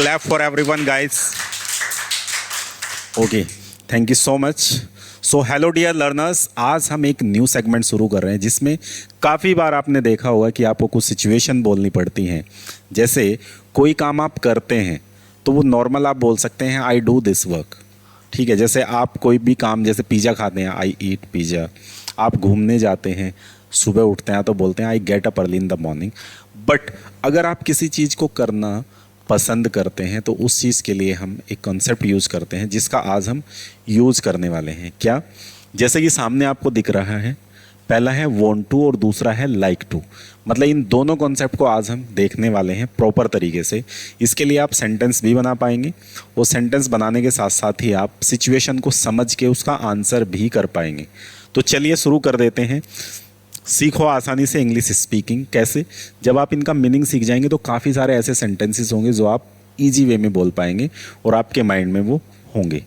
clap for everyone, guys. Okay, thank you so much. So hello dear learners, आज हम एक new segment शुरू कर रहे हैं जिसमें काफ़ी बार आपने देखा होगा कि आपको कुछ सिचुएशन बोलनी पड़ती हैं। जैसे कोई काम आप करते हैं तो वो नॉर्मल आप बोल सकते हैं आई डू दिस वर्क, ठीक है। जैसे आप कोई भी काम, जैसे पिज़्ज़ा खाते हैं, आई ईट पिज़्ज़ा। आप घूमने जाते हैं, सुबह उठते हैं तो बोलते हैं I get up early in the morning. But अगर आप किसी चीज़ को करना पसंद करते हैं तो उस चीज़ के लिए हम एक कॉन्सेप्ट यूज़ करते हैं जिसका आज हम यूज़ करने वाले हैं। क्या? जैसे कि सामने आपको दिख रहा है, पहला है वॉन्ट टू और दूसरा है लाइक टू। मतलब इन दोनों कॉन्सेप्ट को आज हम देखने वाले हैं प्रॉपर तरीके से। इसके लिए आप सेंटेंस भी बना पाएंगे और सेंटेंस बनाने के साथ साथ ही आप सिचुएशन को समझ के उसका आंसर भी कर पाएंगे। तो चलिए शुरू कर देते हैं। सीखो आसानी से इंग्लिश स्पीकिंग। कैसे? जब आप इनका मीनिंग सीख जाएंगे तो काफ़ी सारे ऐसे सेंटेंसेस होंगे जो आप इजी वे में बोल पाएंगे और आपके माइंड में वो होंगे।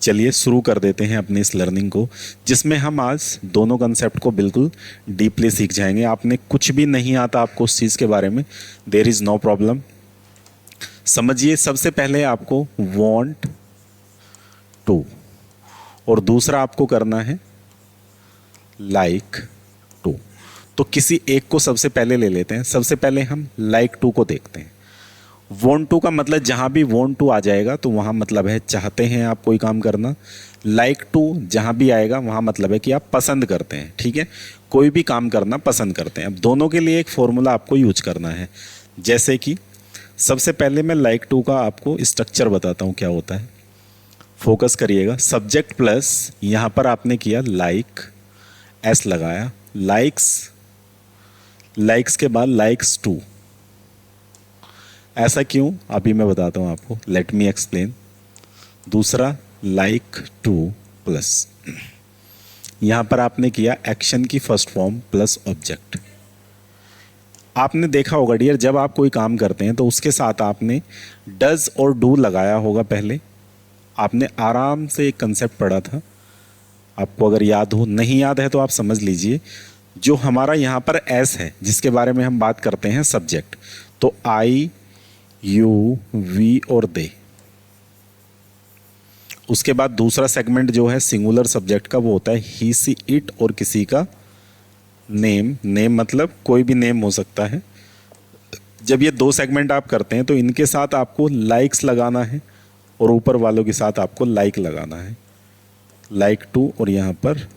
चलिए शुरू कर देते हैं अपनी इस लर्निंग को, जिसमें हम आज दोनों कंसेप्ट को बिल्कुल डीपली सीख जाएंगे। आपने कुछ भी नहीं आता आपको उस चीज़ के बारे में, देयर इज़ नो प्रॉब्लम। समझिए, सबसे पहले आपको वॉन्ट टू और दूसरा आपको करना है लाइक टू। तो किसी एक को सबसे पहले ले लेते हैं। सबसे पहले हम लाइक टू को देखते हैं। वॉन्ट टू का मतलब जहाँ भी वॉन्ट टू आ जाएगा तो वहाँ मतलब है चाहते हैं आप कोई काम करना। लाइक टू जहाँ भी आएगा वहाँ मतलब है कि आप पसंद करते हैं, ठीक है। कोई भी काम करना पसंद करते हैं। अब दोनों के लिए एक फॉर्मूला आपको यूज करना है। जैसे कि सबसे पहले मैं लाइक टू का आपको स्ट्रक्चर बताता हूँ क्या होता है। फोकस करिएगा। सब्जेक्ट प्लस यहाँ पर आपने किया लाइक, एस लगाया, लाइक्स, लाइक्स के बाद लाइक्स टू। ऐसा क्यों? अभी मैं बताता हूँ आपको, लेट मी एक्सप्लेन। दूसरा लाइक टू प्लस, यहाँ पर आपने किया एक्शन की फर्स्ट फॉर्म प्लस ऑब्जेक्ट। आपने देखा होगा डियर, जब आप कोई काम करते हैं तो उसके साथ आपने डज और डू लगाया होगा। पहले आपने आराम से एक कंसेप्ट पढ़ा था, आपको अगर याद हो, नहीं याद है तो आप समझ लीजिए। जो हमारा यहाँ पर एस है जिसके बारे में हम बात करते हैं सब्जेक्ट, तो आई, यू, वी और दे। उसके बाद दूसरा सेगमेंट जो है सिंगुलर सब्जेक्ट का, वो होता है ही, सी, इट और किसी का नेम। नेम मतलब कोई भी नेम हो सकता है। जब ये दो सेगमेंट आप करते हैं तो इनके साथ आपको लाइक्स लगाना है और ऊपर वालों के साथ आपको लाइक लगाना है। लाइक टू और यहाँ पर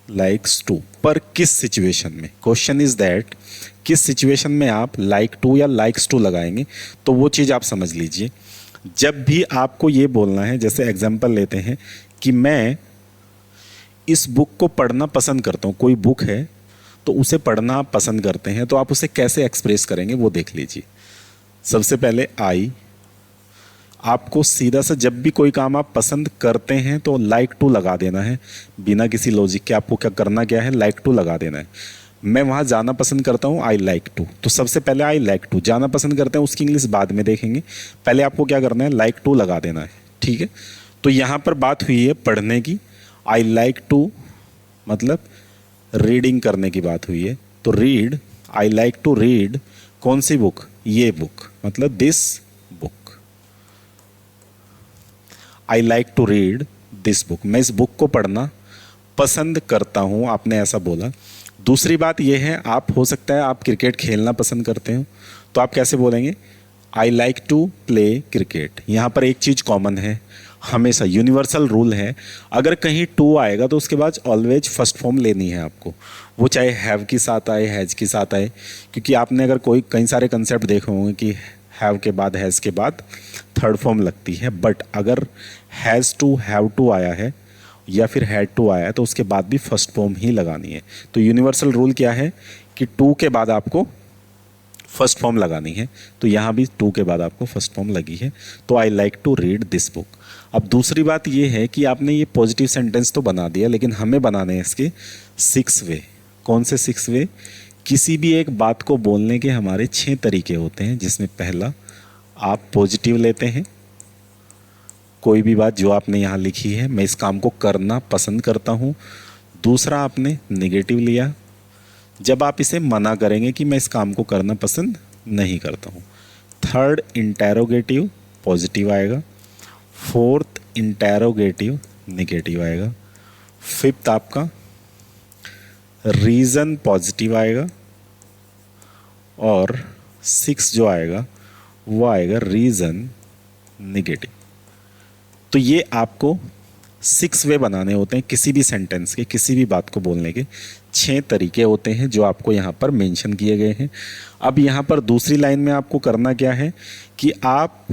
लाइक्स टू। पर किस सिचुएशन में? क्वेश्चन इज दैट किस सिचुएशन में आप लाइक टू या लाइक्स टू लगाएंगे, तो वो चीज़ आप समझ लीजिए। जब भी आपको ये बोलना है, जैसे एग्जांपल लेते हैं कि मैं इस बुक को पढ़ना पसंद करता हूँ। कोई बुक है तो उसे पढ़ना आप पसंद करते हैं, तो आप उसे कैसे एक्सप्रेस करेंगे वो देख लीजिए। सबसे पहले आई, आपको सीधा सा जब भी कोई काम आप पसंद करते हैं तो लाइक टू लगा देना है बिना किसी लॉजिक के। आपको क्या करना क्या है? लाइक टू लगा देना है। मैं वहाँ जाना पसंद करता हूँ, आई लाइक टू, तो सबसे पहले आई लाइक टू। जाना पसंद करते हैं उसकी इंग्लिश बाद में देखेंगे, पहले आपको क्या करना है? लाइक टू लगा देना है, ठीक है। तो यहाँ पर बात हुई है पढ़ने की। आई लाइक टू मतलब रीडिंग करने की बात हुई है। तो read, I like to read कौन सी बुक? ये बुक, मतलब this book. I like to read this book, मैं इस बुक को पढ़ना पसंद करता हूँ, आपने ऐसा बोला। दूसरी बात यह है, आप हो सकता है आप क्रिकेट खेलना पसंद करते हो, तो आप कैसे बोलेंगे? I like to play cricket. यहाँ पर एक चीज़ कॉमन है, हमेशा यूनिवर्सल रूल है, अगर कहीं टू आएगा तो उसके बाद ऑलवेज फर्स्ट फॉर्म लेनी है आपको। वो चाहे हैव के साथ आए, हैज़ के साथ आए, क्योंकि आपने अगर कोई कई सारे कंसेप्ट देखे होंगे कि हैव के बाद, हैज़ के बाद थर्ड फॉर्म लगती है। बट अगर हैज़ टू, हैव टू आया है या फिर हैड टू आया है तो उसके बाद भी फर्स्ट फॉर्म ही लगानी है। तो यूनिवर्सल रूल क्या है कि टू के बाद आपको फर्स्ट फॉर्म लगानी है। तो यहाँ भी टू के बाद आपको फर्स्ट फॉर्म लगी है। तो I like to read this book. अब दूसरी बात ये है कि आपने ये पॉजिटिव सेंटेंस तो बना दिया, लेकिन हमें बनाने हैं इसके 6 वे। कौन से 6 वे? किसी भी एक बात को बोलने के हमारे 6 तरीके होते हैं, जिसमें पहला आप पॉजिटिव लेते हैं। कोई भी बात जो आपने यहाँ लिखी है, मैं इस काम को करना पसंद करता हूँ। दूसरा आपने नेगेटिव लिया, जब आप इसे मना करेंगे कि मैं इस काम को करना पसंद नहीं करता हूँ। थर्ड इंटेरोगेटिव पॉजिटिव आएगा, फोर्थ इंटेरोगेटिव नेगेटिव आएगा, फिफ्थ आपका रीज़न पॉजिटिव आएगा, और सिक्स जो आएगा वो आएगा रीज़न नेगेटिव। तो ये आपको 6 वे बनाने होते हैं किसी भी सेंटेंस के, किसी भी बात को बोलने के 6 तरीके होते हैं जो आपको यहाँ पर मेंशन किए गए हैं। अब यहाँ पर दूसरी लाइन में आपको करना क्या है कि आप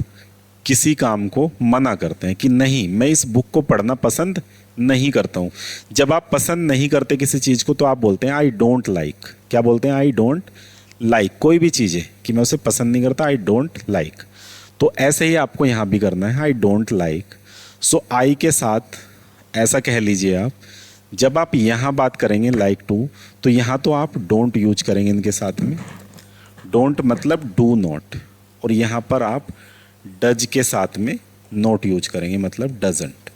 किसी काम को मना करते हैं कि नहीं, मैं इस बुक को पढ़ना पसंद नहीं करता हूँ। जब आप पसंद नहीं करते किसी चीज़ को तो आप बोलते हैं आई डोंट लाइक। क्या बोलते हैं? आई डोंट लाइक। कोई भी चीज़ है कि मैं उसे पसंद नहीं करता, आई डोंट लाइक। तो ऐसे ही आपको यहाँ भी करना है, आई डोंट लाइक। सो आई के साथ ऐसा कह लीजिए आप, जब आप यहाँ बात करेंगे लाइक टू, तो यहाँ तो आप डोंट यूज करेंगे इनके साथ में, डोंट मतलब डू नॉट, और यहाँ पर आप डज के साथ में नॉट यूज करेंगे मतलब डजंट।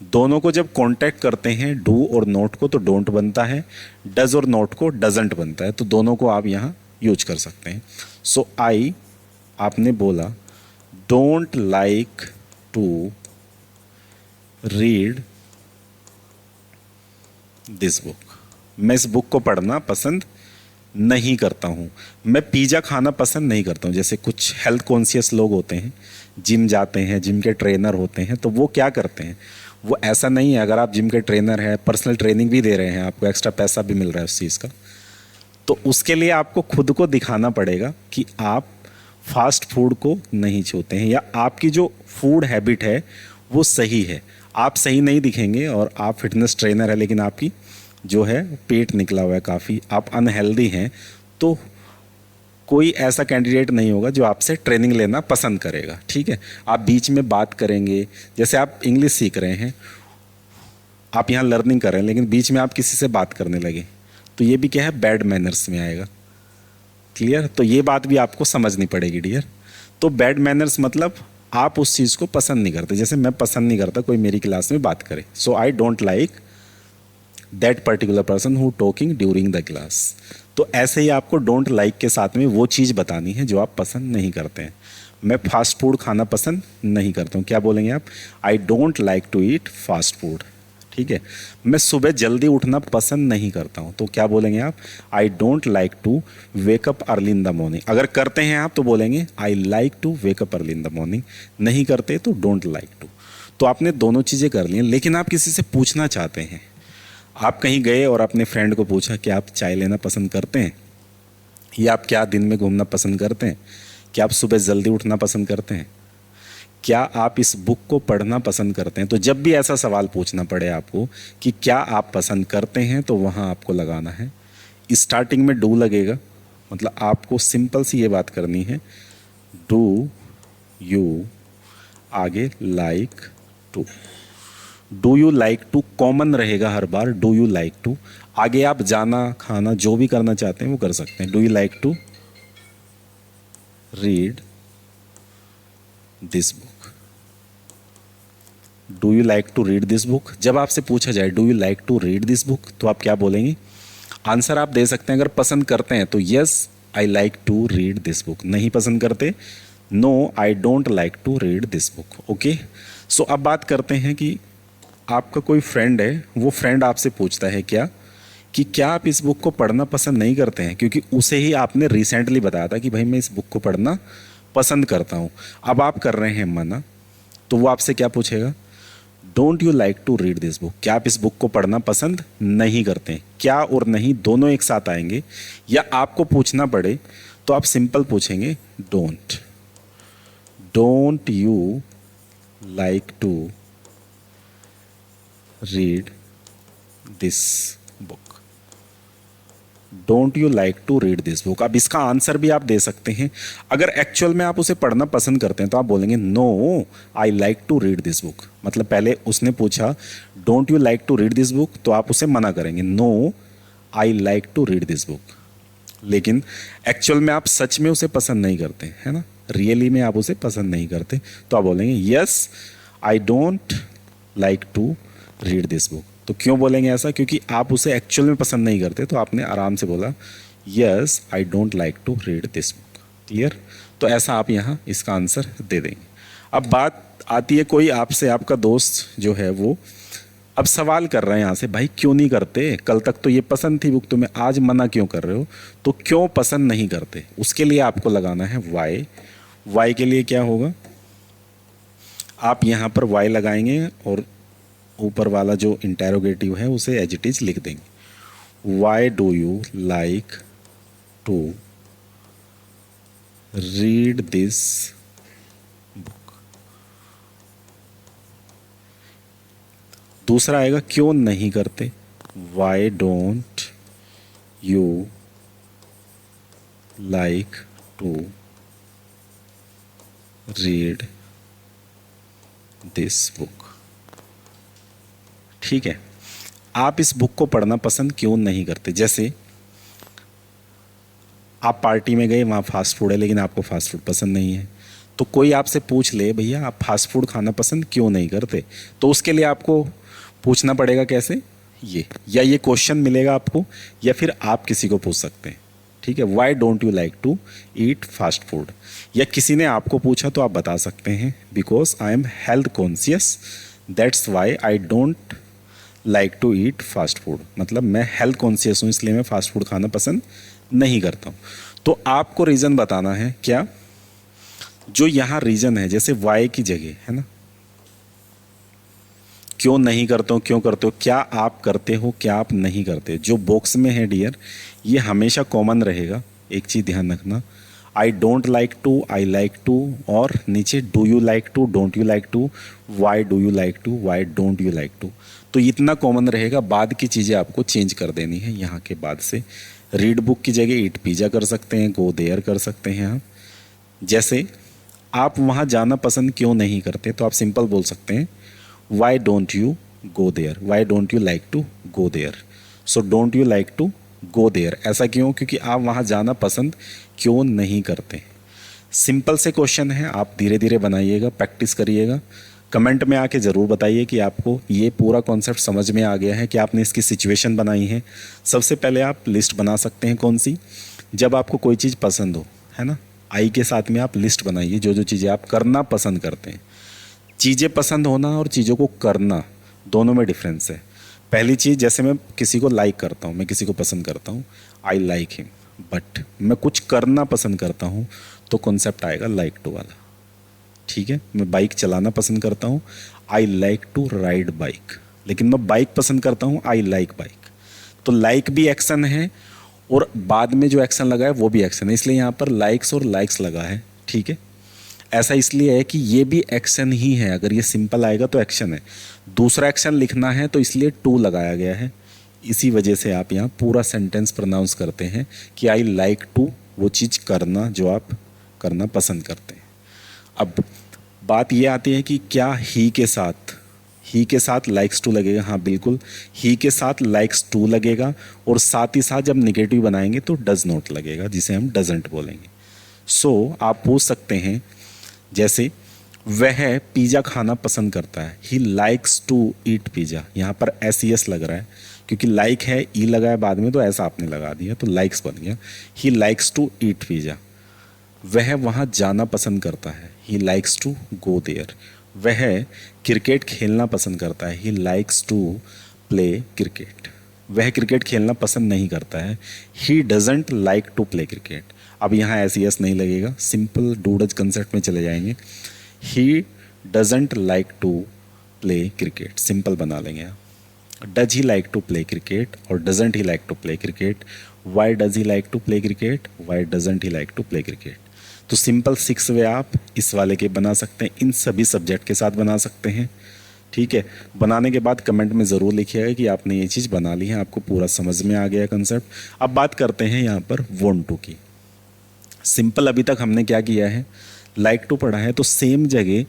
दोनों को जब कांटेक्ट करते हैं डू और नॉट को तो डोंट बनता है, डज और नॉट को डजंट बनता है, तो दोनों को आप यहाँ यूज कर सकते हैं। सो आई आपने बोला don't like to read this book. मैं इस बुक को पढ़ना पसंद नहीं करता हूँ। मैं पिज़्ज़ा खाना पसंद नहीं करता हूँ। जैसे कुछ हेल्थ कॉन्शियस लोग होते हैं, जिम जाते हैं, जिम के ट्रेनर होते हैं, तो वो क्या करते हैं, वो ऐसा नहीं है, अगर आप जिम के ट्रेनर हैं, पर्सनल ट्रेनिंग भी दे रहे हैं, आपको एक्स्ट्रा पैसा भी मिल रहा है उस चीज़ का, तो उसके लिए आपको खुद को दिखाना पड़ेगा कि आप फास्ट फूड को नहीं छूते हैं, या आपकी जो फूड हैबिट है वो सही है। आप सही नहीं दिखेंगे और आप फिटनेस ट्रेनर है लेकिन आपकी जो है पेट निकला हुआ है काफ़ी, आप अनहेल्दी हैं, तो कोई ऐसा कैंडिडेट नहीं होगा जो आपसे ट्रेनिंग लेना पसंद करेगा। ठीक है, आप बीच में बात करेंगे, जैसे आप इंग्लिश सीख रहे हैं, आप यहाँ लर्निंग कर रहे हैं, लेकिन बीच में आप किसी से बात करने लगे, तो ये भी क्या है, बैड मैनर्स में आएगा। क्लियर? तो ये बात भी आपको समझनी पड़ेगी डियर। तो बैड मैनर्स मतलब आप उस चीज़ को पसंद नहीं करते। जैसे मैं पसंद नहीं करता कोई मेरी क्लास में बात करे, so I don't like that particular person who talking during the class. तो ऐसे ही आपको डोंट लाइक के साथ में वो चीज़ बतानी है जो आप पसंद नहीं करते हैं। मैं फास्ट फूड खाना पसंद नहीं करता हूँ, क्या बोलेंगे आप? I don't like to eat fast food. ठीक है, मैं सुबह जल्दी उठना पसंद नहीं करता हूँ, तो क्या बोलेंगे आप? I don't like to wake up early in the morning. अगर करते हैं आप तो बोलेंगे I like to wake up early in the morning, नहीं करते तो डोंट लाइक टू। तो आपने दोनों चीज़ें कर ली हैं, लेकिन आप किसी से पूछना चाहते हैं। आप कहीं गए और अपने फ्रेंड को पूछा कि आप चाय लेना पसंद करते हैं, या आप क्या दिन में घूमना पसंद करते हैं, क्या आप सुबह जल्दी उठना पसंद करते हैं, क्या आप इस बुक को पढ़ना पसंद करते हैं। तो जब भी ऐसा सवाल पूछना पड़े आपको कि क्या आप पसंद करते हैं, तो वहाँ आपको लगाना है, स्टार्टिंग में डू लगेगा, मतलब आपको सिंपल सी ये बात करनी है, डू यू, आगे like to. Do you like to common रहेगा हर बार, डू यू लाइक टू। आगे आप जाना, खाना, जो भी करना चाहते हैं वो कर सकते हैं। Do you like to read this book, do you like to read this book. जब आपसे पूछा जाए do you like to read this book, तो आप क्या बोलेंगे? आंसर आप दे सकते हैं। अगर पसंद करते हैं तो yes I like to read this book, नहीं पसंद करते no I don't like to read this book. Okay, so अब बात करते हैं कि आपका कोई फ्रेंड है, वो फ्रेंड आपसे पूछता है क्या आप इस बुक को पढ़ना पसंद नहीं करते हैं, क्योंकि उसे ही आपने रिसेंटली बताया था कि भाई मैं इस बुक को पढ़ना पसंद करता हूँ। अब आप कर रहे हैं मना, तो वो आपसे क्या पूछेगा? Don't you like to read this book. क्या आप इस बुक को पढ़ना पसंद नहीं करते? क्या और नहीं दोनों एक साथ आएंगे, या आपको पूछना पड़े तो आप सिंपल पूछेंगे don't, don't you like to read this book, don't you like to read this book. अब इसका आंसर भी आप दे सकते हैं। अगर एक्चुअल में आप उसे पढ़ना पसंद करते हैं तो आप बोलेंगे no I like to read this book. मतलब पहले उसने पूछा don't you like to read this book, तो आप उसे मना करेंगे no I like to read this book. लेकिन एक्चुअल में आप सच में उसे पसंद नहीं करते, है ना, रियली में आप उसे पसंद नहीं करते, तो आप बोलेंगे yes I don't like to read this book. तो क्यों बोलेंगे ऐसा? क्योंकि आप उसे एक्चुअल में पसंद नहीं करते, तो आपने आराम से बोला yes I don't like to read this book. Clear? तो ऐसा आप यहाँ इसका आंसर दे देंगे। अब बात आती है, कोई आपसे, आपका दोस्त जो है वो अब सवाल कर रहे हैं यहाँ से, भाई क्यों नहीं करते, कल तक तो ये पसंद थी बुक तुम्हें, आज मना क्यों कर रहे हो, तो क्यों पसंद नहीं करते, उसके लिए आपको लगाना है वाई। वाई के लिए क्या होगा, आप यहाँ पर वाई लगाएंगे और ऊपर वाला जो इंटेरोगेटिव है उसे एज इट इज लिख देंगे। Why do you like to read this book. दूसरा आएगा क्यों नहीं करते, why don't you like to read this book. ठीक है, आप इस बुक को पढ़ना पसंद क्यों नहीं करते। जैसे आप पार्टी में गए, वहाँ फास्ट फूड है लेकिन आपको फास्ट फूड पसंद नहीं है, तो कोई आपसे पूछ ले भैया आप फास्ट फूड खाना पसंद क्यों नहीं करते, तो उसके लिए आपको पूछना पड़ेगा कैसे, ये, या ये क्वेश्चन मिलेगा आपको, या फिर आप किसी को पूछ सकते हैं। ठीक है, why don't you like to eat fast food, या किसी ने आपको पूछा तो आप बता सकते हैं because I am health conscious that's why I don't like to eat fast food, मतलब मैं हेल्थ कॉन्शियस हूँ इसलिए मैं फास्ट फूड खाना पसंद नहीं करता हूँ। तो आपको रीज़न बताना है, क्या जो यहाँ रीज़न है, जैसे वाई की जगह है ना, क्यों नहीं करते हो, क्यों करते हो, क्या आप करते हो, क्या आप नहीं करते, जो बॉक्स में है डियर ये हमेशा कॉमन रहेगा। एक चीज़ ध्यान रखना, I don't like to, I like to, और नीचे do you like to, don't you like to, why do you like to, why don't you like to, तो इतना कॉमन रहेगा। बाद की चीज़ें आपको चेंज कर देनी है यहाँ के बाद से। रीड बुक की जगह ईट पिज़्ज़ा कर सकते हैं, गो देयर कर सकते हैं आप। जैसे आप वहाँ जाना पसंद क्यों नहीं करते, तो आप सिंपल बोल सकते हैं why don't you go there, why don't you like to go there, so don't you like to go there. ऐसा क्यों, क्योंकि आप वहाँ जाना पसंद क्यों नहीं करते। सिंपल से क्वेश्चन है, आप धीरे धीरे बनाइएगा, प्रैक्टिस करिएगा। कमेंट में आके ज़रूर बताइए कि आपको ये पूरा कॉन्सेप्ट समझ में आ गया है, कि आपने इसकी सिचुएशन बनाई है। सबसे पहले आप लिस्ट बना सकते हैं, कौन सी, जब आपको कोई चीज़ पसंद हो, है ना, आई के साथ में आप लिस्ट बनाइए जो जो चीज़ें आप करना पसंद करते हैं। चीज़ें पसंद होना और चीज़ों को करना दोनों में डिफरेंस है। पहली चीज़, जैसे मैं किसी को लाइक करता हूँ, मैं किसी को पसंद करता हूँ, आई लाइक हिम, बट मैं कुछ करना पसंद करता हूँ तो कॉन्सेप्ट आएगा लाइक टू वाला। ठीक है, मैं बाइक चलाना पसंद करता हूँ, I like to ride bike, लेकिन मैं बाइक पसंद करता हूँ, आई लाइक बाइक। तो लाइक भी एक्शन है और बाद में जो एक्शन लगा है वो भी एक्शन है, इसलिए यहाँ पर लाइक्स और लाइक्स लगा है। ठीक है, ऐसा इसलिए है कि ये भी एक्शन ही है, अगर ये सिंपल आएगा तो एक्शन है, दूसरा एक्शन लिखना है तो इसलिए टू लगाया गया है। इसी वजह से आप यहाँ पूरा सेंटेंस प्रोनाउंस करते हैं कि आई लाइक टू, वो चीज़ करना जो आप करना पसंद करते हैं। अब बात ये आती है कि क्या ही के साथ लाइक्स टू लगेगा, हाँ बिल्कुल, ही के साथ लाइक्स टू लगेगा, और साथ ही साथ जब निगेटिव बनाएंगे तो डज नॉट लगेगा, जिसे हम डजंट बोलेंगे। सो आप पूछ सकते हैं, जैसे वह पिज़्ज़ा खाना पसंद करता है, he likes to eat pizza, यहाँ पर एस लग रहा है क्योंकि लाइक है, ई लगा है बाद में तो ऐसा आपने लगा दिया तो लाइक्स बन गया। He likes to eat pizza, वह वहाँ जाना पसंद करता है, he likes to go there. वह क्रिकेट खेलना पसंद करता है, he likes to play cricket. वह क्रिकेट खेलना पसंद नहीं करता है, he doesn't like to play cricket. अब यहाँ एस नहीं लगेगा, सिंपल डूडज कंसेप्ट में चले जाएंगे। He doesn't like to play cricket, simple बना लेंगे आप। Does he like to play cricket और doesn't he like to play cricket. Why does he like to play cricket, why doesn't he like to play cricket. तो simple 6 way आप इस वाले के बना सकते हैं, इन सभी सब्जेक्ट के साथ बना सकते हैं। ठीक है, बनाने के बाद कमेंट में ज़रूर लिखिएगा कि आपने ये चीज़ बना ली है, आपको पूरा समझ में आ गया कंसेप्ट। अब बात करते हैं यहाँ पर वॉन्ट टू की। सिंपल अभी तक हमने क्या किया है, लाइक टू पढ़ा है, तो सेम जगह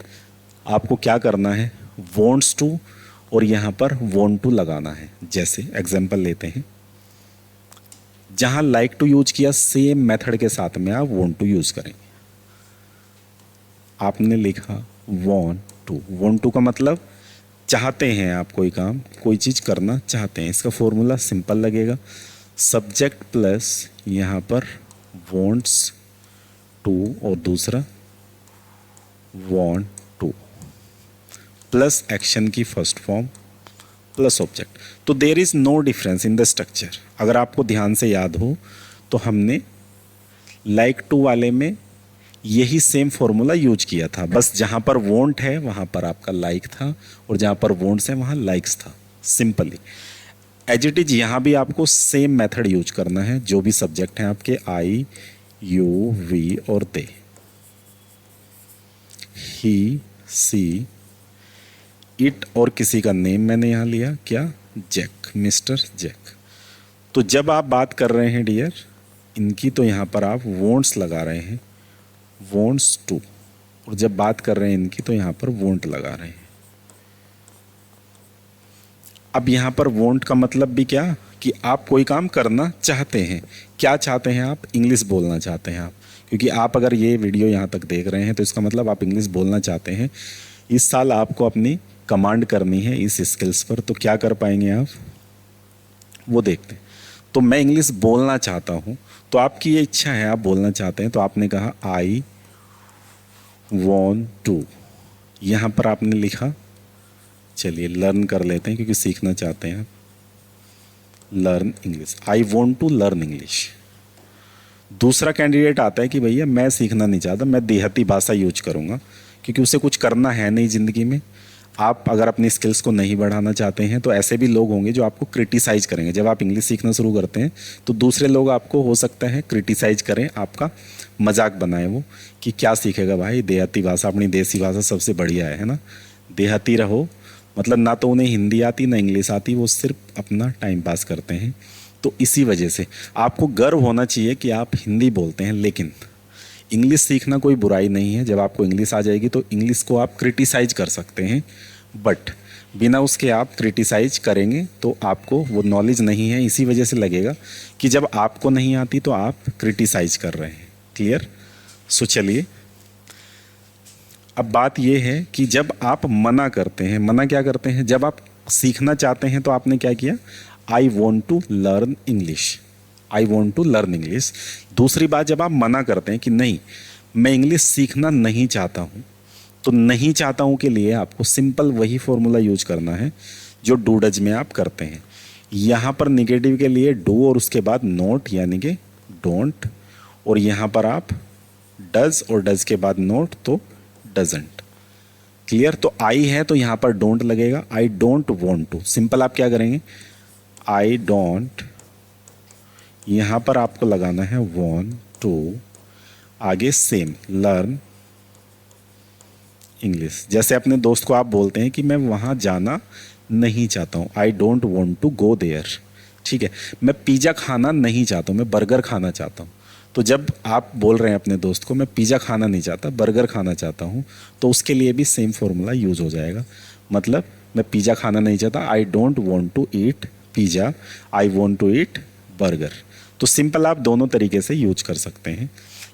आपको क्या करना है, वॉन्ट्स टू और यहाँ पर वॉन्ट टू लगाना है। जैसे एग्जाम्पल लेते हैं, जहाँ लाइक टू यूज किया सेम मेथड के साथ में आप वॉन्ट टू यूज़ करेंगे। आपने लिखा वॉन्ट टू का मतलब चाहते हैं आप कोई काम, कोई चीज़ करना चाहते हैं। इसका फॉर्मूला सिंपल लगेगा, सब्जेक्ट प्लस यहाँ पर वॉन्ट्स टू और दूसरा वांट टू, प्लस एक्शन की फर्स्ट फॉर्म प्लस ऑब्जेक्ट। तो there is no difference in the structure. अगर आपको ध्यान से याद हो तो हमने लाइक टू वाले में यही सेम फॉर्मूला यूज किया था, बस जहाँ पर वॉन्ट है वहाँ पर आपका लाइक था और जहाँ पर वॉन्ट्स है वहाँ लाइक्स था, सिंपली। एज इट इज यहाँ भी आपको सेम मेथड यूज करना है। जो भी सब्जेक्ट हैं आपके आई, यू, वी और दे, ही, सी, इट और किसी का नेम मैंने यहाँ लिया क्या, जैक, मिस्टर जैक। तो जब आप बात कर रहे हैं डियर इनकी, तो यहाँ पर आप वॉन्ट्स लगा रहे हैं, वॉन्ट्स टू, और जब बात कर रहे हैं इनकी तो यहाँ पर वॉन्ट लगा रहे हैं। अब यहाँ पर वॉन्ट का मतलब भी क्या कि आप कोई काम करना चाहते हैं। क्या चाहते हैं आप? इंग्लिश बोलना चाहते हैं आप, क्योंकि आप अगर ये वीडियो यहाँ तक देख रहे हैं तो इसका मतलब आप इंग्लिश बोलना चाहते हैं। इस साल आपको अपनी कमांड करनी है इस स्किल्स पर, तो क्या कर पाएंगे आप वो देखते हैं। तो मैं इंग्लिश बोलना चाहता हूँ, तो आपकी ये इच्छा है, आप बोलना चाहते हैं, तो आपने कहा आई वॉन्ट टू, यहाँ पर आपने लिखा, चलिए लर्न कर लेते हैं क्योंकि सीखना चाहते हैं आप, learn English, I want to learn English. दूसरा कैंडिडेट आता है कि भैया मैं सीखना नहीं चाहता, मैं देहाती भाषा यूज करूँगा, क्योंकि उसे कुछ करना है नहीं ज़िंदगी में। आप अगर अपनी स्किल्स को नहीं बढ़ाना चाहते हैं तो ऐसे भी लोग होंगे जो आपको क्रिटिसाइज़ करेंगे। जब आप इंग्लिश सीखना शुरू करते हैं तो दूसरे लोग आपको हो सकता है क्रिटिसाइज़ करें, आपका मजाक बनाए वो कि क्या सीखेगा भाई, देहाती भाषा, अपनी देसी भाषा सबसे बढ़िया है ना, देहाती रहो। मतलब ना तो उन्हें हिंदी आती ना इंग्लिश आती, वो सिर्फ अपना टाइम पास करते हैं। तो इसी वजह से आपको गर्व होना चाहिए कि आप हिंदी बोलते हैं, लेकिन इंग्लिश सीखना कोई बुराई नहीं है। जब आपको इंग्लिश आ जाएगी तो इंग्लिश को आप क्रिटिसाइज कर सकते हैं, बट बिना उसके आप क्रिटिसाइज करेंगे तो आपको वो नॉलेज नहीं है। इसी वजह से लगेगा कि जब आपको नहीं आती तो आप क्रिटिसाइज कर रहे हैं। क्लियर? सो चलिए, अब बात ये है कि जब आप मना करते हैं, मना क्या करते हैं, जब आप सीखना चाहते हैं तो आपने क्या किया, I want to learn English, I want to learn English. दूसरी बात, जब आप मना करते हैं कि नहीं मैं इंग्लिश सीखना नहीं चाहता हूँ, तो नहीं चाहता हूँ के लिए आपको सिंपल वही फॉर्मूला यूज करना है जो डू डज में आप करते हैं। यहाँ पर निगेटिव के लिए डू और उसके बाद नोट यानी कि डोंट, और यहाँ पर आप डज और डज के बाद नोट तो डजंट। क्लियर? तो आई है तो यहाँ पर डोंट लगेगा, I don't want to. Simple आप क्या करेंगे, आई डोंट, यहाँ पर आपको लगाना है वॉन्ट टू, आगे सेम लर्न इंग्लिश। जैसे अपने दोस्त को आप बोलते हैं कि मैं वहाँ जाना नहीं चाहता हूँ, I don't want to go there. ठीक है, मैं पिज़्ज़ा खाना नहीं चाहता हूँ, मैं बर्गर खाना चाहता हूँ। तो जब आप बोल रहे हैं अपने दोस्त को मैं पिज़्ज़ा खाना नहीं चाहता, बर्गर खाना चाहता हूँ, तो उसके लिए भी सेम फॉर्मूला यूज़ हो जाएगा। मतलब मैं पिज़्ज़ा खाना नहीं चाहता, I don't want to eat pizza, I want to eat burger. तो सिंपल आप दोनों तरीके से यूज कर सकते हैं।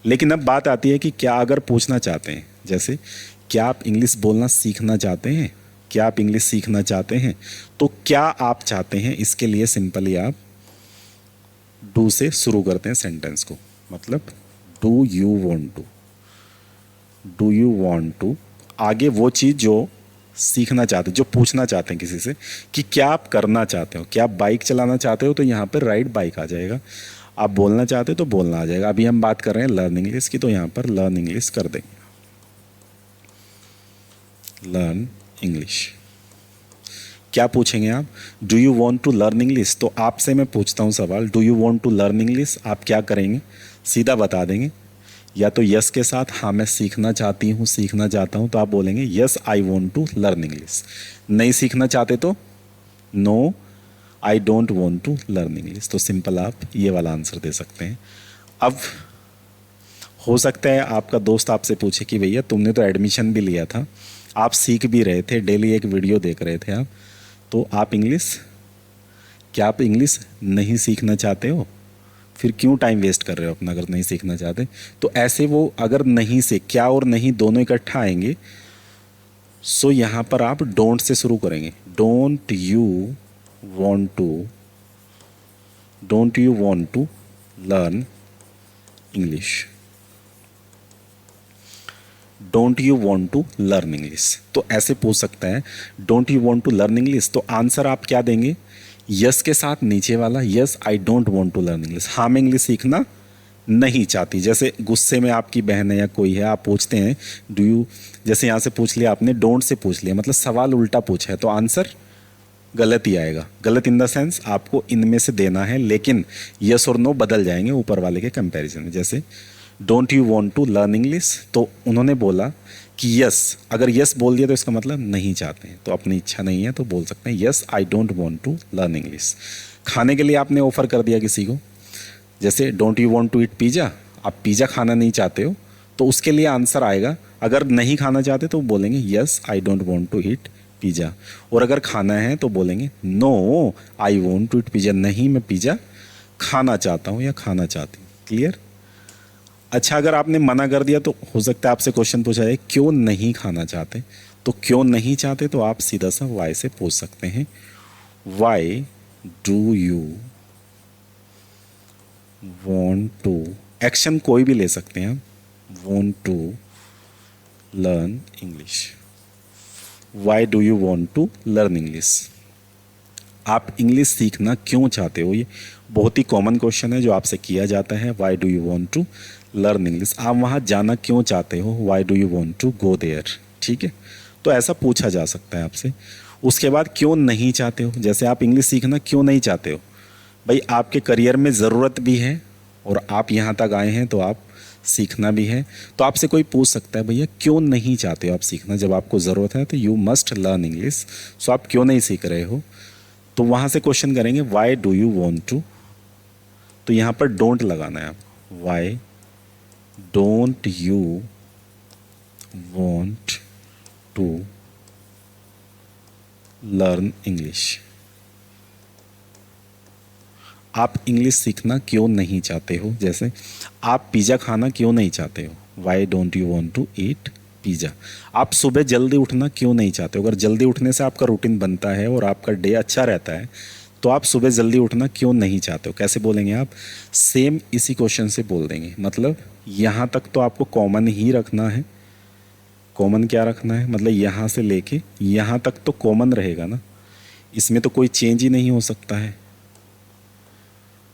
लेकिन अब बात आती है कि क्या अगर पूछना चाहते हैं, जैसे क्या आप इंग्लिश बोलना सीखना चाहते हैं, क्या आप इंग्लिश सीखना चाहते हैं, तो क्या आप चाहते हैं, इसके लिए सिंपली आप डू से शुरू करते हैं सेंटेंस को। मतलब do you want to, do you want to, आगे वो चीज़ जो सीखना चाहते हैं, जो पूछना चाहते हैं किसी से कि क्या आप करना चाहते हो, क्या आप बाइक चलाना चाहते हो, तो यहाँ पर राइड बाइक आ जाएगा। आप बोलना चाहते हो तो बोलना आ जाएगा। अभी हम बात कर रहे हैं लर्न इंग्लिश की, तो यहाँ पर लर्न इंग्लिश कर देंगे, लर्न इंग्लिश। क्या पूछेंगे आप, do you want to learn English. तो आपसे मैं पूछता हूँ सवाल, do you want to learn English, आप क्या करेंगे, सीधा बता देंगे। या तो यस के साथ, हाँ मैं सीखना चाहती हूँ, सीखना चाहता हूँ, तो आप बोलेंगे yes I want to learn English. नहीं सीखना चाहते तो no I don't want to learn English. तो सिंपल आप ये वाला आंसर दे सकते हैं। अब हो सकता है आपका दोस्त आपसे पूछे कि भैया तुमने तो एडमिशन भी लिया था, आप सीख भी रहे थे, डेली एक वीडियो देख रहे थे आप, तो आप इंग्लिश, क्या आप इंग्लिश नहीं सीखना चाहते हो, फिर क्यों टाइम वेस्ट कर रहे हो अपना अगर नहीं सीखना चाहते। तो ऐसे वो अगर नहीं से, क्या और नहीं दोनों इकट्ठा आएंगे, सो यहाँ पर आप डोंट से शुरू करेंगे, don't you want to, don't you want to learn English. Don't you want to learn English. तो ऐसे पूछ सकता है don't you want to learn English, तो आंसर आप क्या देंगे, यस के साथ नीचे वाला, yes I don't want to learn English, हाँ मैं इंग्लिश सीखना नहीं चाहती। जैसे गुस्से में आपकी बहन है या कोई है, आप पूछते हैं डू यू, जैसे यहाँ से पूछ लिया आपने, डोंट से पूछ लिया, मतलब सवाल उल्टा पूछा है, तो आंसर गलत ही आएगा। गलत इन द सेंस आपको इनमें से देना है, लेकिन यस और नो बदल जाएंगे ऊपर वाले के कंपैरिजन में। जैसे don't you want to learn English, तो उन्होंने बोला कि यस, अगर यस बोल दिया तो इसका मतलब नहीं चाहते हैं, तो अपनी इच्छा नहीं है तो बोल सकते हैं yes I don't want to learn English. खाने के लिए आपने ऑफ़र कर दिया किसी को, जैसे don't you want to eat pizza, आप पिज़्ज़ा खाना नहीं चाहते हो, तो उसके लिए आंसर आएगा, अगर नहीं खाना चाहते तो बोलेंगे yes I don't want to eat pizza, और अगर खाना है तो बोलेंगे no I want to eat pizza, नहीं मैं पिज़्ज़ा खाना चाहता हूँ या खाना चाहती हूँ। क्लियर? अच्छा, अगर आपने मना कर दिया तो हो सकता है आपसे क्वेश्चन पूछा जाए क्यों नहीं खाना चाहते, तो क्यों नहीं चाहते तो आप सीधा सा वाई से पूछ सकते हैं, why do you want to, action कोई भी ले सकते हैं आप, want to learn English, why do you want to learn English, आप इंग्लिश सीखना क्यों चाहते हो। ये बहुत ही कॉमन क्वेश्चन है जो आपसे किया जाता है, why do you want to learn English, आप वहाँ जाना क्यों चाहते हो, why do you want to go there. ठीक है, तो ऐसा पूछा जा सकता है आपसे। उसके बाद क्यों नहीं चाहते हो, जैसे आप इंग्लिश सीखना क्यों नहीं चाहते हो, भाई आपके करियर में ज़रूरत भी है और आप यहाँ तक आए हैं तो आप सीखना भी है, तो आपसे कोई पूछ सकता है भैया क्यों नहीं चाहते हो आप सीखना, जब आपको ज़रूरत है तो यू मस्ट लर्न इंग्लिश, सो आप क्यों नहीं सीख रहे हो, तो वहाँ से क्वेश्चन करेंगे why do you want to, तो यहाँ पर डोंट लगाना है आप, why don't you want to learn English, आप इंग्लिश सीखना क्यों नहीं चाहते हो। जैसे आप पिज़्ज़ा खाना क्यों नहीं चाहते हो, why don't you want to eat pizza, आप सुबह जल्दी उठना क्यों नहीं चाहते हो, अगर जल्दी उठने से आपका रूटीन बनता है और आपका डे अच्छा रहता है तो आप सुबह जल्दी उठना क्यों नहीं चाहते हो, कैसे बोलेंगे आप, सेम इसी क्वेश्चन से बोल देंगे, मतलब यहाँ तक तो आपको कॉमन ही रखना है। कॉमन क्या रखना है, मतलब यहाँ से लेके यहाँ तक तो कॉमन रहेगा ना, इसमें तो कोई चेंज ही नहीं हो सकता है,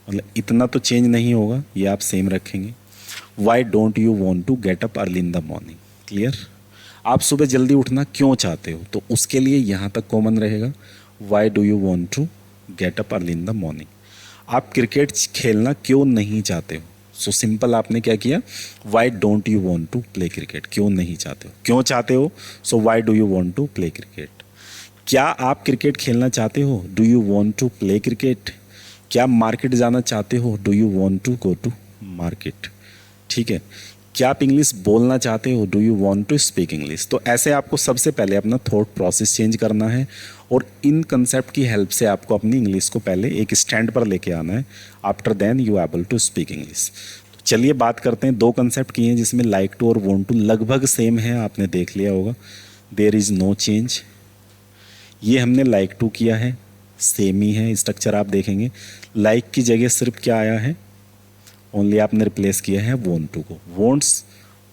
मतलब इतना तो चेंज नहीं होगा, ये आप सेम रखेंगे। Why don't you want to get up early in the morning, clear, आप सुबह जल्दी उठना क्यों चाहते हो, तो उसके लिए यहाँ तक कॉमन रहेगा, why do you want to get up early in the morning. आप क्रिकेट खेलना क्यों नहीं चाहते हो, सो सिंपल आपने क्या किया, why don't you want to play cricket, क्यों नहीं चाहते हो, क्यों चाहते हो, so why do you want to play cricket. क्या आप क्रिकेट खेलना चाहते हो, do you want to play cricket. क्या मार्केट जाना चाहते हो, do you want to go to market. ठीक है, क्या आप इंग्लिश बोलना चाहते हो, do you want to speak English. तो ऐसे आपको सबसे पहले अपना थॉट प्रोसेस चेंज करना है और इन कंसेप्ट की हेल्प से आपको अपनी इंग्लिश को पहले एक स्टैंड पर लेके आना है, after then you able to speak English. तो चलिए बात करते हैं, दो कंसेप्ट किए हैं जिसमें लाइक टू और वॉन्ट टू लगभग सेम है, आपने देख लिया होगा, देयर इज़ नो चेंज। ये हमने लाइक टू किया है, सेम ही है स्ट्रक्चर, आप देखेंगे लाइक की जगह सिर्फ क्या आया है, ओनली आपने रिप्लेस किया है वॉन्ट टू को, वॉन्ट्स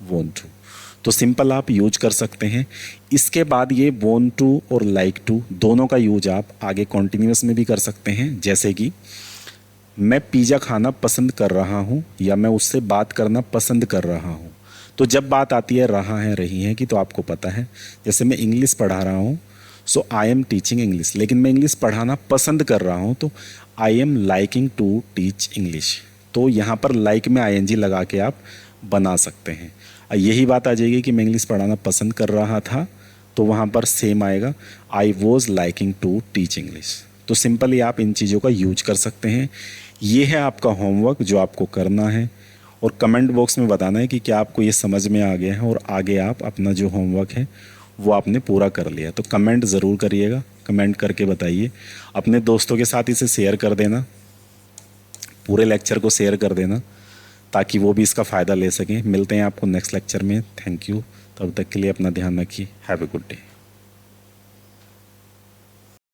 वॉन्ट टू, तो सिंपल आप यूज कर सकते हैं। इसके बाद ये वॉन्ट टू और लाइक टू दोनों का यूज आप आगे कॉन्टिन्यूस में भी कर सकते हैं, जैसे कि मैं पिज़्ज़ा खाना पसंद कर रहा हूँ या मैं उससे बात करना पसंद कर रहा हूँ। तो जब बात आती है रहा है रही है की, तो आपको पता है, जैसे मैं इंग्लिश पढ़ा रहा हूँ, so I am teaching English, लेकिन मैं इंग्लिश पढ़ाना पसंद कर रहा हूँ, तो I am liking to teach English. तो यहाँ पर लाइक में ING लगा के आप बना सकते हैं। यही बात आ जाएगी कि मैं इंग्लिश पढ़ाना पसंद कर रहा था, तो वहाँ पर सेम आएगा, I was liking to teach English. तो सिंपली आप इन चीज़ों का यूज कर सकते हैं। ये है आपका होमवर्क जो आपको करना है, और कमेंट बॉक्स में बताना है कि क्या आपको ये समझ में आ गया है और आगे आप अपना जो होमवर्क है वो आपने पूरा कर लिया। तो कमेंट ज़रूर करिएगा, कमेंट करके बताइए, अपने दोस्तों के साथ इसे शेयर कर देना, पूरे लेक्चर को शेयर कर देना ताकि वो भी इसका फ़ायदा ले सकें। मिलते हैं आपको नेक्स्ट लेक्चर में, थैंक यू, तब तक के लिए अपना ध्यान रखिए, हैव ए गुड डे।